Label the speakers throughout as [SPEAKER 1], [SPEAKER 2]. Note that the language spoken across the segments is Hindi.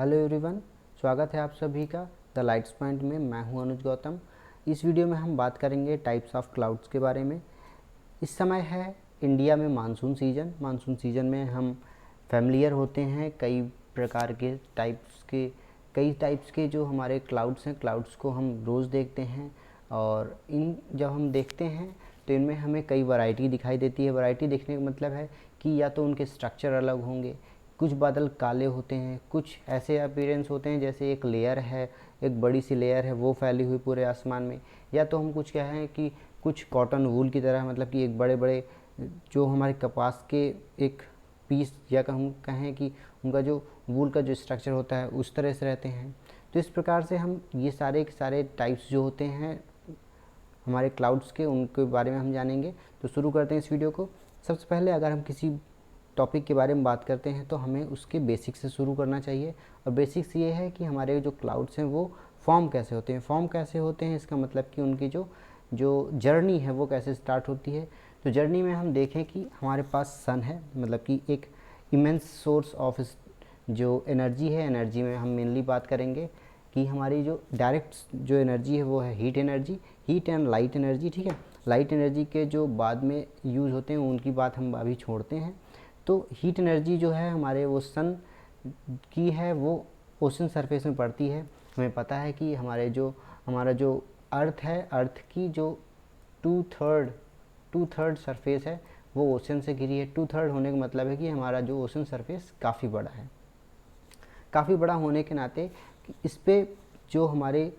[SPEAKER 1] हेलो एवरीवन, स्वागत है आप सभी का द लाइट्स पॉइंट में। मैं हूं अनुज गौतम। इस वीडियो में हम बात करेंगे टाइप्स ऑफ क्लाउड्स के बारे में। इस समय है इंडिया में मानसून सीज़न। मानसून सीज़न में हम फैमिलियर होते हैं कई टाइप्स के जो हमारे क्लाउड्स हैं, क्लाउड्स को हम रोज़ देखते हैं। और इन जब हम देखते हैं तो इनमें हमें कई वैरायटी दिखाई देती है। वैरायटी देखने का मतलब है कि या तो उनके स्ट्रक्चर अलग होंगे, कुछ बादल काले होते हैं, कुछ ऐसे अपीयरेंस होते हैं जैसे एक लेयर है, एक बड़ी सी लेयर है वो फैली हुई पूरे आसमान में। या तो हम कुछ कहें कि कुछ कॉटन वूल की तरह, मतलब कि एक बड़े बड़े जो हमारे कपास के एक पीस, या हम कहें कि उनका जो वूल का जो स्ट्रक्चर होता है उस तरह से रहते हैं। तो इस प्रकार से हम ये सारे के सारे टाइप्स जो होते हैं हमारे क्लाउड्स के, उनके बारे में हम जानेंगे। तो शुरू करते हैं इस वीडियो को। सबसे पहले अगर हम किसी टॉपिक के बारे में बात करते हैं तो हमें उसके बेसिक्स से शुरू करना चाहिए। और बेसिक्स ये है कि हमारे जो क्लाउड्स हैं वो फॉर्म कैसे होते हैं। इसका मतलब कि उनकी जो जर्नी है वो कैसे स्टार्ट होती है। तो जर्नी में हम देखें कि हमारे पास सन है, मतलब कि एक इमेंस सोर्स ऑफ जो एनर्जी है। एनर्जी में हम मेनली बात करेंगे कि हमारी जो डायरेक्ट जो एनर्जी है वो है हीट एंड लाइट एनर्जी। ठीक है, लाइट एनर्जी के जो बाद में यूज़ होते हैं उनकी बात हम अभी छोड़ते हैं। तो हीट एनर्जी जो है हमारे वो सन की है, वो ओशन सरफेस में पड़ती है। हमें पता है कि हमारा जो अर्थ है, अर्थ की जो टू थर्ड सरफेस है वो ओशन से घिरी है। टू थर्ड होने का मतलब है कि हमारा जो ओशन सरफेस काफ़ी बड़ा है। काफ़ी बड़ा होने के नाते इस पे जो हमारे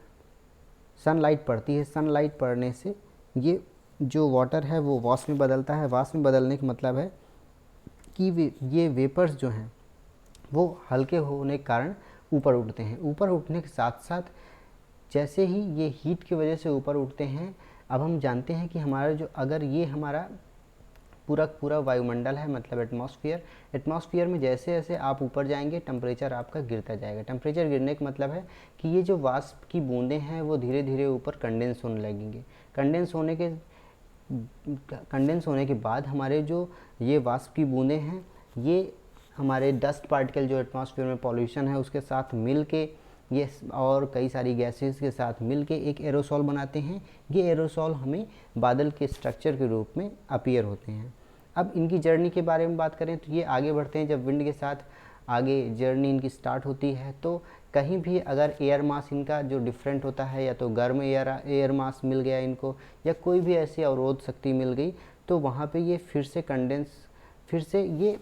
[SPEAKER 1] सनलाइट पड़ती है, सनलाइट पड़ने से ये जो वाटर है वो वाष्प में बदलता है। वाष्प में बदलने का मतलब है कि ये वेपर्स जो हैं वो हल्के होने के कारण ऊपर उठते हैं। ऊपर उठने के साथ साथ जैसे ही ये हीट की वजह से ऊपर उठते हैं, अब हम जानते हैं कि हमारा जो अगर ये हमारा पूरा वायुमंडल है, मतलब एटमॉस्फेयर में जैसे जैसे आप ऊपर जाएंगे टेम्परेचर आपका गिरता जाएगा। टेम्परेचर गिरने का मतलब है कि ये जो वाष्प की बूंदें हैं वो धीरे धीरे ऊपर कंडेंस होने लगेंगे। कंडेंस होने के बाद हमारे जो ये वाष्प की बूंदें हैं ये हमारे डस्ट पार्टिकल जो एटमॉस्फेयर में पॉल्यूशन है उसके साथ मिल के, ये और कई सारी गैसेस के साथ मिल के एक एरोसॉल बनाते हैं। ये एरोसॉल हमें बादल के स्ट्रक्चर के रूप में अपीयर होते हैं। अब इनकी जर्नी के बारे में बात करें तो ये आगे बढ़ते हैं। जब विंड के साथ आगे जर्नी इनकी स्टार्ट होती है तो कहीं भी अगर एयर मास इनका जो डिफरेंट होता है, या तो गर्म एयर मास मिल गया इनको, या कोई भी ऐसी अवरोध शक्ति मिल गई, तो वहाँ पे ये फिर से ये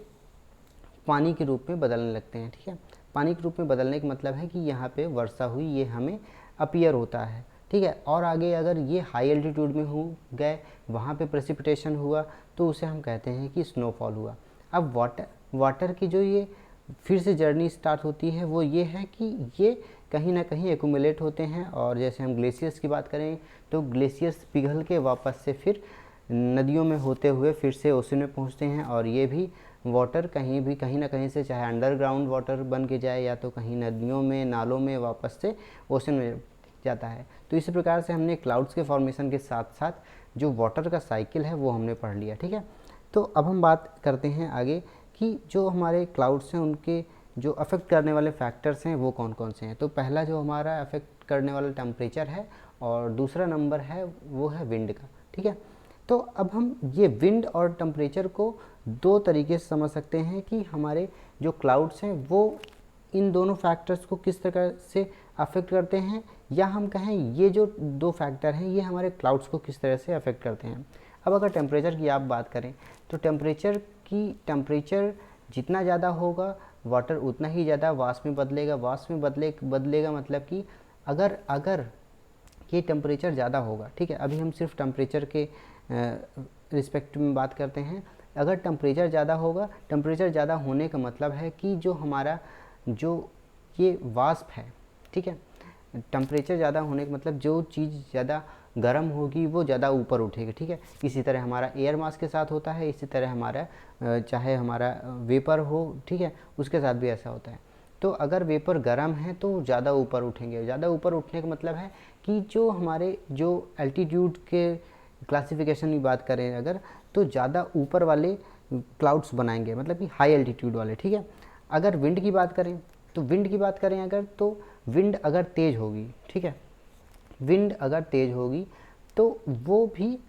[SPEAKER 1] पानी के रूप में बदलने लगते हैं। ठीक है, पानी के रूप में बदलने का मतलब है कि यहाँ पे वर्षा हुई, ये हमें अपीयर होता है। ठीक है, और आगे अगर ये हाई एल्टीट्यूड में हो गए, वहाँ पे प्रेसिपिटेशन हुआ, तो उसे हम कहते हैं कि स्नोफॉल हुआ। अब वाटर की जो ये फिर से जर्नी स्टार्ट होती है वो ये है कि ये कहीं ना कहीं एक्यूमुलेट होते हैं। और जैसे हम ग्लेशियर्स की बात करें तो ग्लेशियर्स पिघल के वापस से फिर नदियों में होते हुए फिर से ओशन में पहुंचते हैं। और ये भी वाटर कहीं ना कहीं से, चाहे अंडरग्राउंड वाटर बन के जाए या तो कहीं नदियों में, नालों में वापस से ओशन में जाता है। तो इसी प्रकार से हमने क्लाउड्स के फॉर्मेशन के साथ साथ जो वाटर का साइकिल है वो हमने पढ़ लिया। ठीक है, तो अब हम बात करते हैं आगे कि जो हमारे क्लाउड्स हैं उनके जो अफेक्ट करने वाले फैक्टर्स हैं वो कौन कौन से हैं। तो पहला जो हमारा अफेक्ट करने वाला टेम्परेचर है, और दूसरा नंबर है वो है विंड का। ठीक है, तो अब हम ये विंड और टेम्परेचर को दो तरीके से समझ सकते हैं कि हमारे जो क्लाउड्स हैं वो इन दोनों फैक्टर्स को किस तरह से अफेक्ट करते हैं, या हम कहें ये जो दो फैक्टर हैं ये हमारे क्लाउड्स को किस तरह से अफेक्ट करते हैं। अब अगर टेम्परेचर की आप बात करें तो टेम्परेचर जितना ज़्यादा होगा वाटर उतना ही ज़्यादा वाष्प में बदलेगा। बदलेगा मतलब कि अगर ये टेम्परेचर ज़्यादा होगा, ठीक है, अभी हम सिर्फ टेम्परेचर के रिस्पेक्ट में बात करते हैं। अगर टेम्परेचर ज़्यादा होगा, टेम्परेचर ज़्यादा होने का मतलब है कि जो हमारा जो ये वाष्प है, ठीक है, टेम्परेचर ज़्यादा होने का मतलब जो चीज़ ज़्यादा गर्म होगी वो ज़्यादा ऊपर उठेगी। ठीक है, इसी तरह हमारा एयर मास के साथ होता है, इसी तरह हमारा चाहे हमारा वेपर हो, ठीक है, उसके साथ भी ऐसा होता है। तो अगर वेपर गर्म है तो ज़्यादा ऊपर उठेंगे। ज़्यादा ऊपर उठने का मतलब है कि जो हमारे जो एल्टीट्यूड के क्लासिफिकेशन की बात करें अगर, तो ज़्यादा ऊपर वाले क्लाउड्स बनाएंगे, मतलब कि हाई एल्टीट्यूड वाले। ठीक है, अगर विंड की बात करें तो विंड की बात करें अगर, तो विंड अगर तेज़ होगी, ठीक है, विंड अगर तेज़ होगी तो वो भी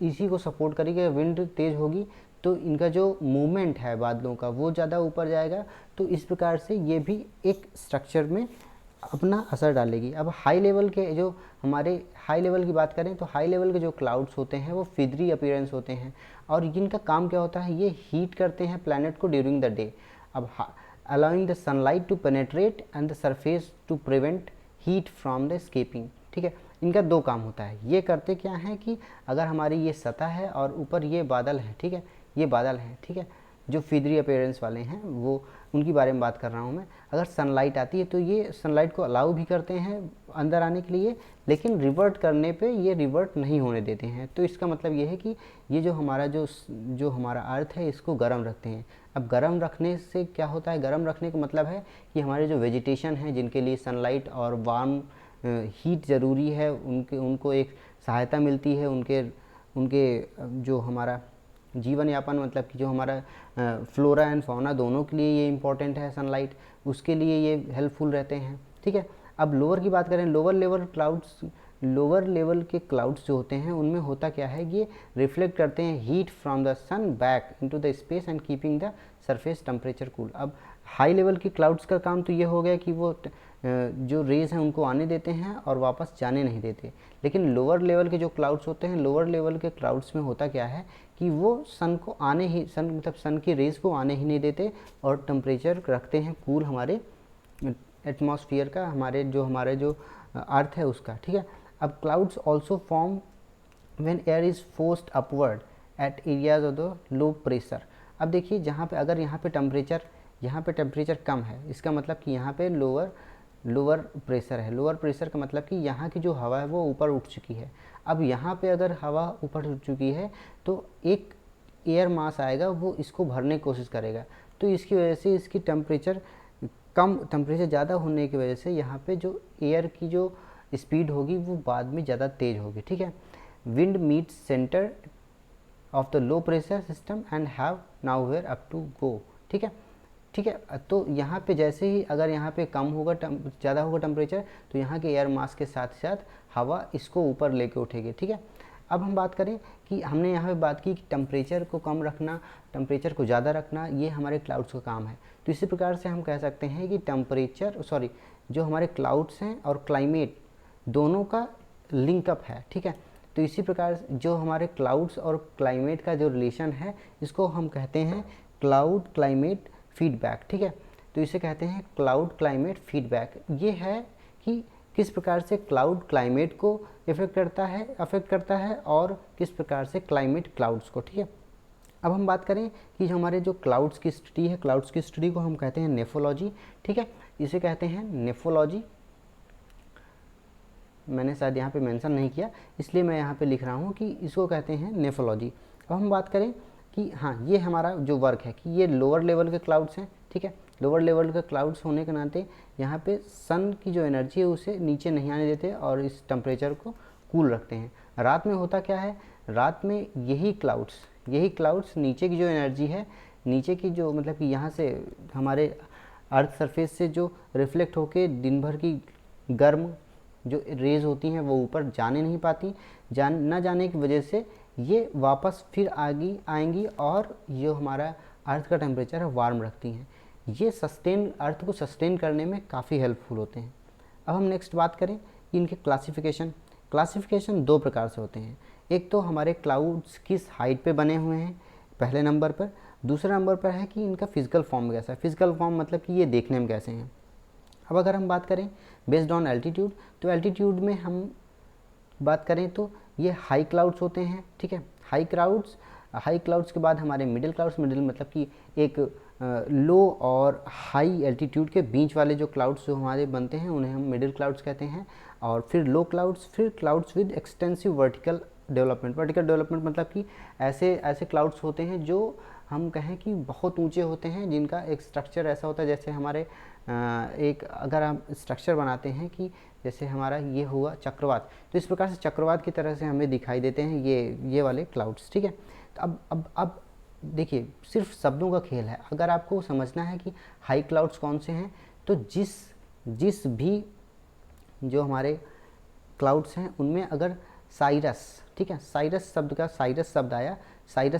[SPEAKER 1] इसी को सपोर्ट करेगी। विंड तेज़ होगी तो इनका जो मूवमेंट है बादलों का वो ज़्यादा ऊपर जाएगा, तो इस प्रकार से ये भी एक स्ट्रक्चर में अपना असर डालेगी। अब हाई लेवल के जो हमारे हाई लेवल की बात करें तो हाई लेवल के जो क्लाउड्स होते हैं वो फिदरी अपीयरेंस होते हैं, और इनका काम क्या होता है, ये हीट करते हैं प्लैनेट को ड्यूरिंग द डे। अब allowing the sunlight to penetrate and the surface to prevent heat from the escaping, ठीक है। इनका दो काम होता है। ये करते क्या हैं कि अगर हमारी ये सतह है और ऊपर ये बादल है, ठीक है, ये बादल हैं, ठीक है, जो फिदरी अपीयरेंस वाले हैं वो उनकी बारे में बात कर रहा हूँ मैं। अगर सनलाइट आती है तो ये सनलाइट को अलाउ भी करते हैं अंदर आने के लिए, लेकिन रिवर्ट करने पे ये रिवर्ट नहीं होने देते हैं। तो इसका मतलब ये है कि ये जो हमारा अर्थ है इसको गर्म रखते हैं। अब गर्म रखने से क्या होता है, गर्म रखने का मतलब है कि हमारे जो वेजिटेशन है जिनके लिए सनलाइट और वार्म हीट ज़रूरी है, उनको एक सहायता मिलती है, उनके जो हमारा जीवन यापन, मतलब कि जो हमारा फ्लोरा एंड फौना दोनों के लिए ये इम्पॉर्टेंट है सनलाइट, उसके लिए ये हेल्पफुल रहते हैं, ठीक है। अब लोअर की बात करें, लोअर लेवल के क्लाउड्स जो होते हैं उनमें होता क्या है, ये रिफ्लेक्ट करते हैं heat from the sun back into the space and keeping the surface temperature cool. अब हाई लेवल के क्लाउड्स का काम तो ये हो गया कि वो जो रेज हैं उनको आने देते हैं और वापस जाने नहीं देते। लेकिन लोअर लेवल के जो क्लाउड्स होते हैं, लोअर लेवल के क्लाउड्स में होता क्या है कि वो सन की रेज को आने ही नहीं देते और टेम्परेचर रखते हैं कूल हमारे एटमॉस्फेयर का, हमारे जो अर्थ है उसका, ठीक है। अब clouds also form when air is forced upward at areas of the low pressure. अब देखिए जहाँ पे अगर यहाँ पे टेम्परेचर कम है, इसका मतलब कि यहाँ पे लोअर प्रेशर है। लोअर प्रेशर का मतलब कि यहाँ की जो हवा है वो ऊपर उठ चुकी है। अब यहाँ पे अगर हवा ऊपर उठ चुकी है तो एक एयर मास आएगा, वो इसको भरने की कोशिश करेगा, तो इसकी वजह से इसकी टेम्परेचर ज़्यादा होने की वजह से यहाँ पे जो एयर की जो स्पीड होगी वो बाद में ज़्यादा तेज़ होगी, ठीक है। Wind meets centre of the low pressure system and have now where up to go, ठीक है। तो यहाँ पे जैसे ही अगर यहाँ पे ज़्यादा होगा टेम्परेचर, तो यहाँ के एयर मास के साथ साथ हवा इसको ऊपर लेके उठेगी, ठीक है। अब हम बात करें कि हमने यहाँ पे बात की कि टेम्परेचर को कम रखना, टेम्परेचर को ज़्यादा रखना, ये हमारे क्लाउड्स का काम है। तो इसी प्रकार से हम कह सकते हैं कि जो हमारे क्लाउड्स हैं और क्लाइमेट दोनों का लिंकअप है, ठीक है। तो इसी प्रकार जो हमारे क्लाउड्स और क्लाइमेट का जो रिलेशन है इसको हम कहते हैं क्लाउड क्लाइमेट फीडबैक, ठीक है। तो इसे कहते हैं क्लाउड क्लाइमेट फीडबैक। ये है कि किस प्रकार से क्लाउड क्लाइमेट को अफेक्ट करता है और किस प्रकार से क्लाइमेट क्लाउड्स को, ठीक है। अब हम बात करें कि जो हमारे जो क्लाउड्स की स्टडी है, क्लाउड्स की स्टडी को हम कहते हैं नेफोलॉजी, ठीक है। इसे कहते हैं नेफोलॉजी। मैंने शायद यहाँ पे मेंशन नहीं किया, इसलिए मैं यहाँ पे लिख रहा हूँ कि इसको कहते हैं नेफोलॉजी। अब हम बात करें कि हाँ, ये हमारा जो वर्क है कि ये लोअर लेवल के क्लाउड्स हैं, ठीक है। लोअर लेवल के क्लाउड्स होने के नाते यहाँ पे सन की जो एनर्जी है उसे नीचे नहीं आने देते और इस टेम्परेचर को कूल रखते हैं। रात में होता क्या है, रात में यही क्लाउड्स नीचे की जो एनर्जी है, नीचे की जो मतलब कि यहाँ से हमारे अर्थ सरफेस से जो रिफ्लेक्ट होके दिन भर की गर्म जो रेज होती हैं वो ऊपर जाने नहीं पाती, न जाने की वजह से ये वापस फिर आएंगी और जो हमारा अर्थ का टेम्परेचर है वार्म रखती हैं। ये अर्थ को सस्टेन करने में काफ़ी हेल्पफुल होते हैं। अब हम नेक्स्ट बात करें कि इनके क्लासिफिकेशन दो प्रकार से होते हैं। एक तो हमारे क्लाउड्स किस हाइट पे बने हुए हैं पहले नंबर पर, दूसरा नंबर पर है कि इनका फिजिकल फॉर्म कैसा है। फिजिकल फॉर्म मतलब कि ये देखने में कैसे हैं। अब अगर हम बात करें बेस्ड ऑन एल्टीट्यूड, तो एल्टीट्यूड में हम बात करें तो ये हाई क्लाउड्स होते हैं, ठीक है। हाई क्लाउड्स के बाद हमारे मिडिल क्लाउड्स, मिडिल मतलब कि एक लो और हाई एल्टीट्यूड के बीच वाले जो क्लाउड्स जो हमारे बनते हैं उन्हें हम मिडिल क्लाउड्स कहते हैं। और फिर लो क्लाउड्स, फिर clouds with extensive vertical development मतलब कि ऐसे क्लाउड्स होते हैं जो हम कहें कि बहुत ऊंचे होते हैं, जिनका एक स्ट्रक्चर ऐसा होता है जैसे हमारे एक अगर हम स्ट्रक्चर बनाते हैं कि जैसे हमारा ये हुआ चक्रवात, तो इस प्रकार से चक्रवात की तरह से हमें दिखाई देते हैं ये वाले क्लाउड्स, ठीक है। तो अब देखिए सिर्फ शब्दों का खेल है। अगर आपको समझना है कि हाई क्लाउड्स कौन से हैं, तो जिस जिस भी जो हमारे क्लाउड्स हैं उनमें अगर साइरस, ठीक है, साइरस शब्द का साइरस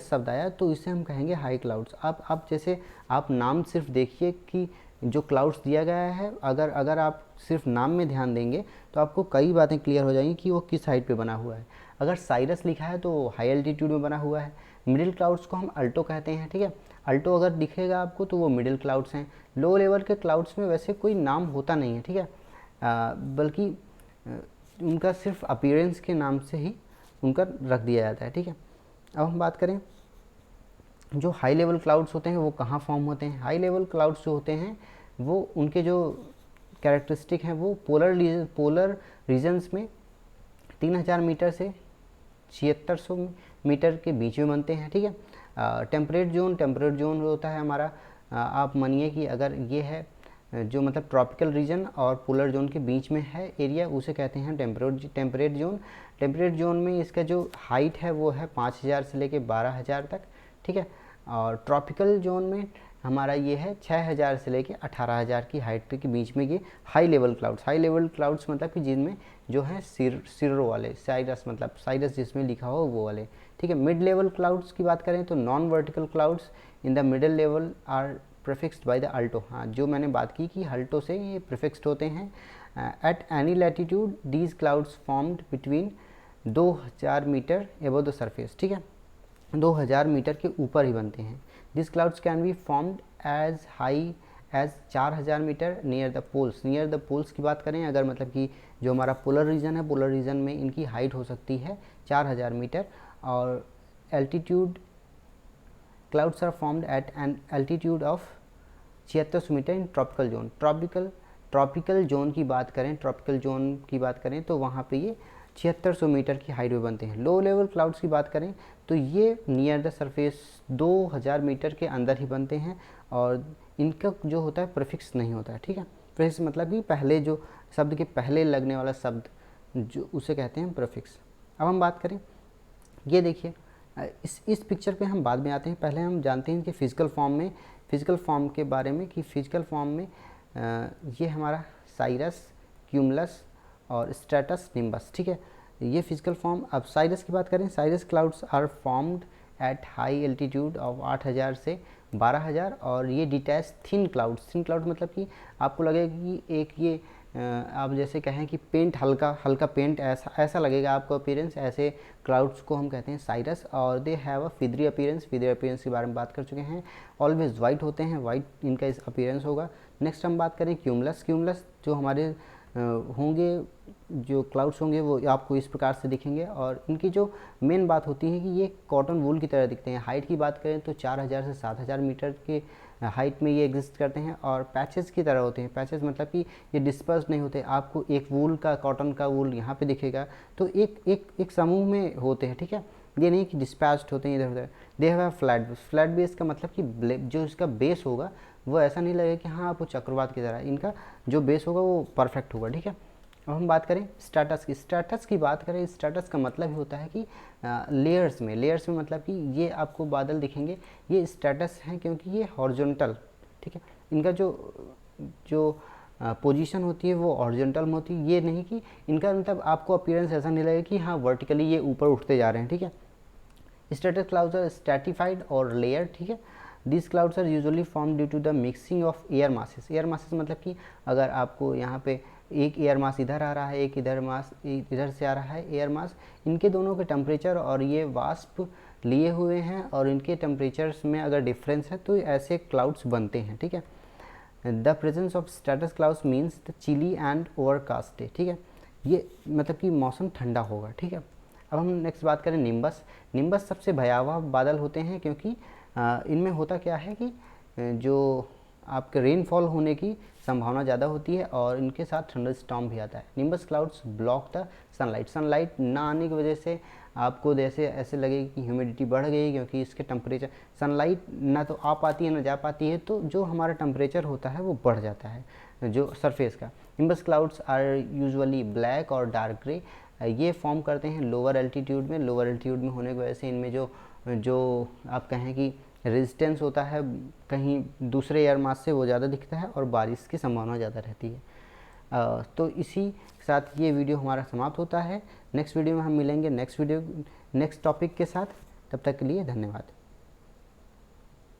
[SPEAKER 1] शब्द आया तो इसे हम कहेंगे हाई क्लाउड्स। आप जैसे आप नाम सिर्फ देखिए कि जो क्लाउड्स दिया गया है, अगर अगर आप सिर्फ नाम में ध्यान देंगे तो आपको कई बातें क्लियर हो जाएंगी कि वो किस हाइट पे बना हुआ है। अगर साइरस लिखा है तो हाई एल्टीट्यूड में बना हुआ है। मिडिल क्लाउड्स को हम अल्टो कहते हैं, ठीक है, अल्टो अगर दिखेगा आपको तो वो मिडिल क्लाउड्स हैं। लो लेवल के क्लाउड्स में वैसे कोई नाम होता नहीं है, ठीक है, बल्कि उनका सिर्फ अपीयरेंस के नाम से ही उनका रख दिया जाता है, ठीक है। अब हम बात करें जो हाई लेवल क्लाउड्स होते हैं वो कहाँ फॉर्म होते हैं। हाई लेवल क्लाउड्स जो होते हैं वो उनके जो कैरेक्टरिस्टिक हैं वो पोलर रीजन्स में 3000 मीटर से 7600 मीटर के बीच में बनते हैं, ठीक है। टेम्परेट जोन होता है हमारा, आप मानिए कि अगर ये है जो मतलब ट्रॉपिकल रीजन और पोलर जोन के बीच में है एरिया, उसे कहते हैं टेम्परेट जोन। टेम्परेट जोन में इसका जो हाइट है वो है 5000 से लेके 12000 तक, ठीक है। और ट्रॉपिकल जोन में हमारा ये है 6000 से लेके 18000 की हाइट के बीच में ये हाई लेवल क्लाउड्स मतलब कि जिनमें जो है सिरो वाले, साइरस मतलब साइरस जिसमें लिखा हो वो वाले, ठीक है। मिड लेवल क्लाउड्स की बात करें तो non vertical clouds in the middle level are prefixed by the alto. हाँ, जो मैंने बात की कि अल्टो से ये प्रीफिक्स्ड होते हैं। At any latitude these clouds formed between 2000 metre above the surface, ठीक है, 2000 मीटर के ऊपर ही बनते हैं। This clouds can be formed as high as 4000 metre near the poles की बात करें अगर, मतलब कि जो हमारा पोलर रीजन है, पोलर रीजन में इनकी हाइट हो सकती है 4000 मीटर। और altitude clouds are formed at an altitude of 7600 metre in tropical zone. Tropical zone की बात करें तो वहाँ पे ये 7600 मीटर की हाइट में बनते हैं। लो लेवल क्लाउड्स की बात करें तो ये नियर द सरफेस 2000 मीटर के अंदर ही बनते हैं और इनका जो होता है प्रीफिक्स नहीं होता है, ठीक है। प्रीफिक्स मतलब कि पहले जो शब्द के पहले लगने वाला शब्द जो उसे कहते हैं प्रीफिक्स। अब हम बात करें, ये देखिए इस पिक्चर पे हम बाद में आते हैं, पहले हम जानते हैं कि फिजिकल फॉर्म के बारे में, कि फिजिकल फॉर्म में ये हमारा साइरस, क्यूमुलस और स्ट्रेटस, निम्बस, ठीक है, ये फिजिकल फॉर्म। अब साइरस की बात करें, cirrus clouds are formed at high altitude of 8000 से 12000 और ये डिटैच थिन क्लाउड मतलब कि आपको लगेगा कि एक ये आप जैसे कहें कि पेंट हल्का पेंट ऐसा लगेगा आपको अपीयरेंस, ऐसे क्लाउड्स को हम कहते हैं साइरस। और दे हैव अ फिदरी अपीयरेंस के बारे में बात कर चुके हैं। ऑलवेज वाइट होते हैं, वाइट इनका इस अपीयरेंस होगा। नेक्स्ट हम बात करें क्यूमुलस जो हमारे होंगे, जो क्लाउड्स होंगे वो आपको इस प्रकार से दिखेंगे और इनकी जो मेन बात होती है कि ये कॉटन वूल की तरह दिखते हैं। हाइट की बात करें तो 4000 से 7000 मीटर के हाइट में ये एग्जिस्ट करते हैं और पैचेस की तरह होते हैं। पैचेस मतलब कि ये डिस्पर्स नहीं होते, आपको एक वूल का, कॉटन का वूल यहाँ पे दिखेगा तो एक समूह में होते हैं, ठीक है, ये नहीं कि डिस्पैच्ड होते हैं इधर उधर। दे हैव फ्लैट बेस का मतलब कि जो इसका बेस होगा वो ऐसा नहीं लगेगा कि हाँ आपको चक्रवात की तरह, इनका जो बेस होगा वो परफेक्ट होगा, ठीक है। अब हम बात करें स्ट्रैटस की बात करें, स्ट्रैटस का मतलब ही होता है कि लेयर्स में मतलब कि ये आपको बादल दिखेंगे, ये स्ट्रैटस हैं क्योंकि ये हॉरिजॉन्टल, ठीक है, इनका जो पोजीशन होती है वो हॉरिजॉन्टल में होती है। ये नहीं कि इनका मतलब आपको अपीयरेंस ऐसा नहीं लगेगा कि हाँ वर्टिकली ये ऊपर उठते जा रहे हैं, ठीक है। स्ट्रैटस क्लाउड्स आर स्ट्रैटिफाइड और लेयर, ठीक है। This clouds are usually form due to the mixing of air masses मतलब कि अगर आपको यहाँ पे एक एयर मास इधर आ रहा है, एक इधर से आ रहा है एयर मास, इनके दोनों के टेम्परेचर और ये वास्प लिए हुए हैं और इनके टेम्परेचर्स में अगर डिफरेंस है तो ऐसे क्लाउड्स बनते हैं, ठीक है। The presence of stratus clouds means the chilly and overcast day, ठीक है, ये मतलब कि मौसम ठंडा होगा, ठीक है। अब हम नेक्स्ट बात करें निम्बस सबसे भयावह बादल होते हैं क्योंकि इनमें होता क्या है कि जो आपके रेनफॉल होने की संभावना ज़्यादा होती है और इनके साथ थंडर स्टॉर्म भी आता है। Nimbus clouds block the sunlight ना आने की वजह से आपको जैसे ऐसे लगेगा कि ह्यूमिडिटी बढ़ गई क्योंकि इसके टेम्परेचर, सनलाइट ना तो आ पाती है ना जा पाती है तो जो हमारा टेम्परेचर होता है वो बढ़ जाता है जो सरफेस का। Nimbus clouds are usually black और डार्क ग्रे, ये फॉर्म करते हैं लोअर एल्टीट्यूड में होने की वजह से इनमें जो आप कहें कि रेजिस्टेंस होता है कहीं दूसरे एयर मास से वो ज़्यादा दिखता है और बारिश की संभावना ज़्यादा रहती है। तो इसी के साथ ये वीडियो हमारा समाप्त होता है। नेक्स्ट वीडियो में हम मिलेंगे नेक्स्ट टॉपिक के साथ। तब तक के लिए धन्यवाद।